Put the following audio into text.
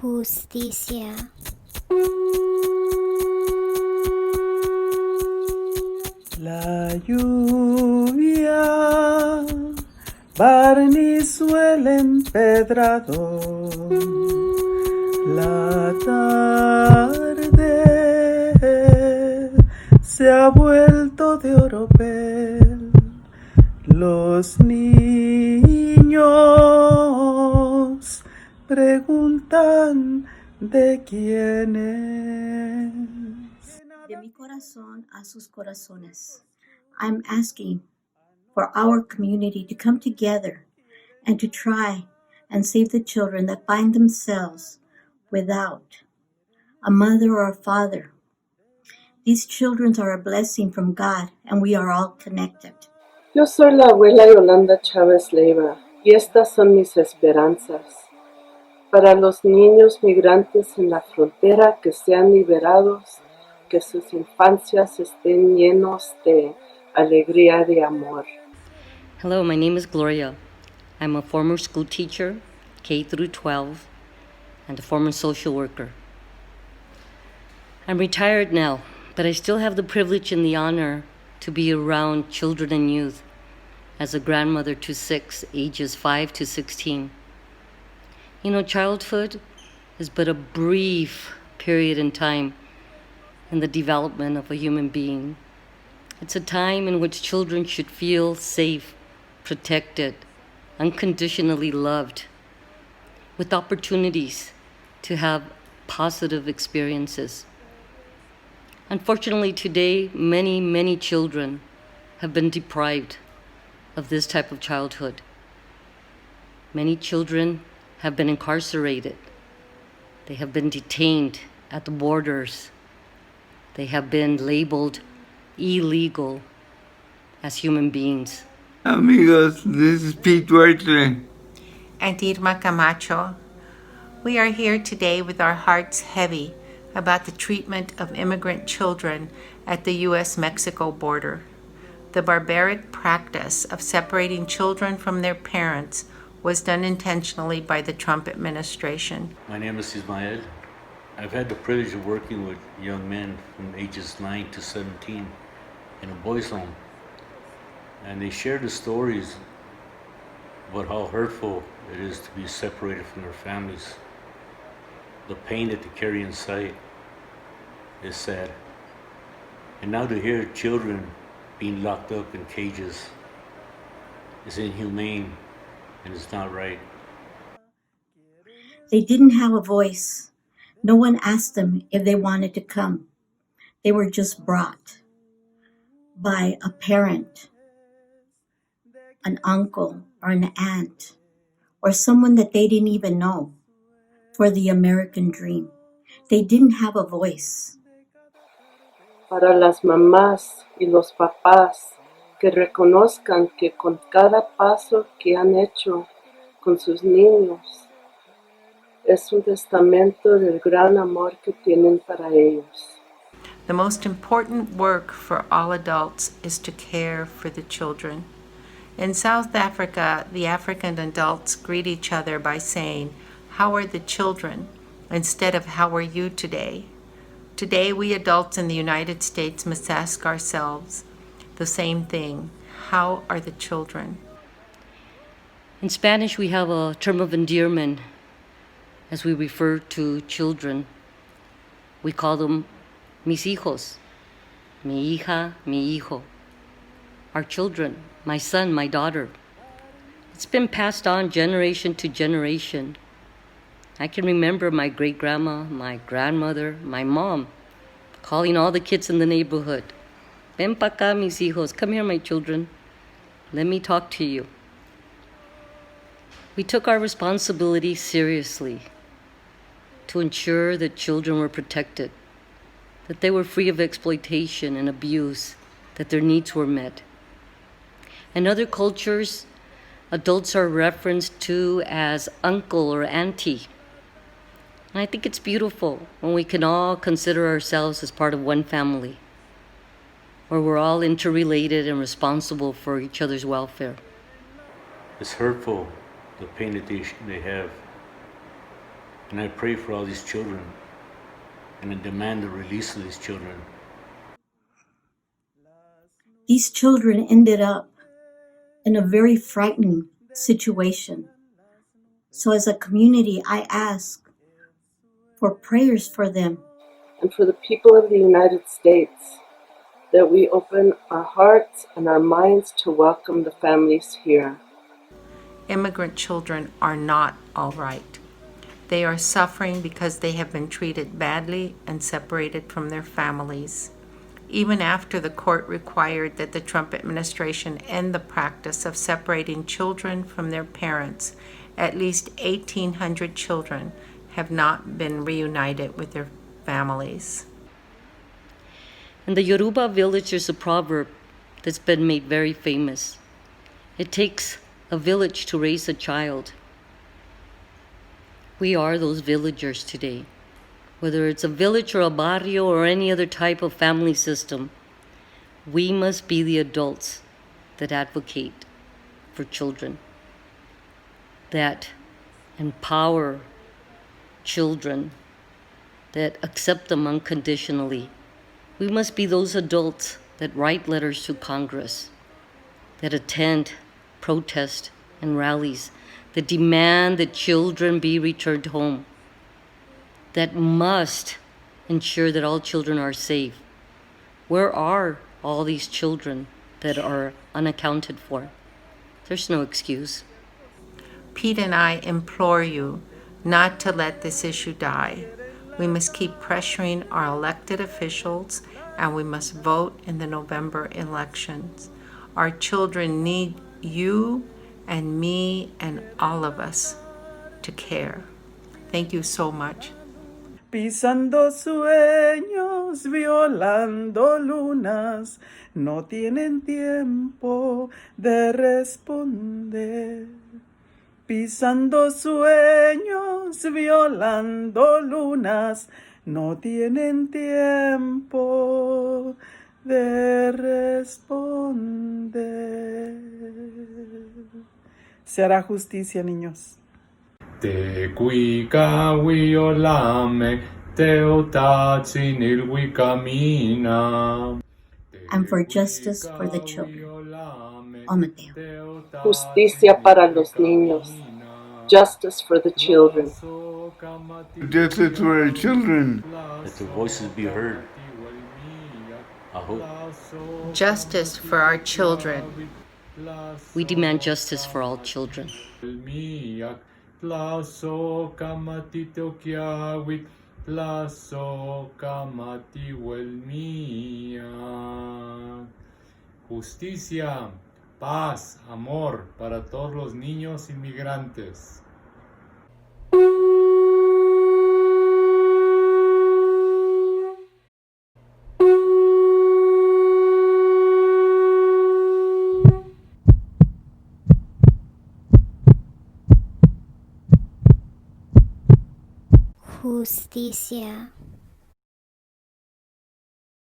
Justicia. La lluvia barnizó el empedrado. La tarde se ha vuelto de oropel. Los niños preguntan de quién es. De mi corazón a sus corazones, I'm asking for our community to come together and to try and save the children that find themselves without a mother or a father. These children are a blessing from God, and we are all connected. Yo soy la abuela Yolanda Chávez Leiva y estas son mis esperanzas. Para los niños migrantes en la frontera que sean liberados, que sus infancias estén llenos de alegría y amor. Hello, my name is Gloria. I'm a former school teacher, K through 12, and a former social worker. I'm retired now, but I still have the privilege and the honor to be around children and youth as a grandmother to 6, ages 5 to 16. You know, childhood is but a brief period in time in the development of a human being. It's a time in which children should feel safe, protected, unconditionally loved, with opportunities to have positive experiences. Unfortunately, today, many children have been deprived of this type of childhood. Many children have been incarcerated. They have been detained at the borders. They have been labeled illegal as human beings. Amigos, this is Pete Duarte. And Irma Camacho. We are here today with our hearts heavy about the treatment of immigrant children at the U.S.-Mexico border. The barbaric practice of separating children from their parents was done intentionally by the Trump administration. My name is Ismael. I've had the privilege of working with young men from ages 9 to 17 in a boys' home. And they share the stories about how hurtful it is to be separated from their families. The pain that they carry inside is sad. And now to hear children being locked up in cages is inhumane and it's not right. They didn't have a voice. No one asked them if they wanted to come. They were just brought by a parent, an uncle, or an aunt, or someone that they didn't even know for the American dream. They didn't have a voice. Para las mamás y los papás que reconozcan que con cada paso que han hecho con sus niños es un testamento del gran amor que tienen para ellos. The most important work for all adults is to care for the children. In South Africa, the African adults greet each other by saying, "How are the children?" instead of "How are you today?" Today, we adults in the United States must ask ourselves the same thing. How are the children? In Spanish, we have a term of endearment as we refer to children. We call them mis hijos, mi hija, mi hijo. Our children, my son, my daughter. It's been passed on generation to generation. I can remember my great-grandma, my grandmother, my mom, calling all the kids in the neighborhood. Ven pa' acá, mis hijos. Come here, my children. Let me talk to you. We took our responsibility seriously to ensure that children were protected, that they were free of exploitation and abuse, that their needs were met. In other cultures, adults are referenced to as uncle or auntie. And I think it's beautiful when we can all consider ourselves as part of one family, where we're all interrelated and responsible for each other's welfare. It's hurtful, the pain that they have. And I pray for all these children and I demand the release of these children. These children ended up in a very frightening situation. So as a community, I ask for prayers for them. And for the people of the United States, that we open our hearts and our minds to welcome the families here. Immigrant children are not all right. They are suffering because they have been treated badly and separated from their families. Even after the court required that the Trump administration end the practice of separating children from their parents, at least 1,800 children have not been reunited with their families. In the Yoruba village, there's a proverb that's been made very famous. It takes a village to raise a child. We are those villagers today. Whether it's a village or a barrio or any other type of family system, we must be the adults that advocate for children, that empower children, that accept them unconditionally. We must be those adults that write letters to Congress, that attend protests and rallies, that demand that children be returned home, that must ensure that all children are safe. Where are all these children that are unaccounted for? There's no excuse. Pete and I implore you not to let this issue die. We must keep pressuring our elected officials and we must vote in the November elections. Our children need you and me and all of us to care. Thank you so much. Pisando sueños, violando lunas, no tienen tiempo de responder. Pisando sueños, violando lunas, no tienen tiempo de responder. Se hará justicia, niños. Te cuica wiolame, te otachi nilwicamina. And for justice for the children. Omateo. Justicia para los niños. Justice for the children. Justice for our children. Let their voices be heard. Aho. Justice for our children. We demand justice for all children. Plaso kamatitokiawit, plaso kamatiwelmia. Justicia, paz, amor para todos los niños inmigrantes. Justicia.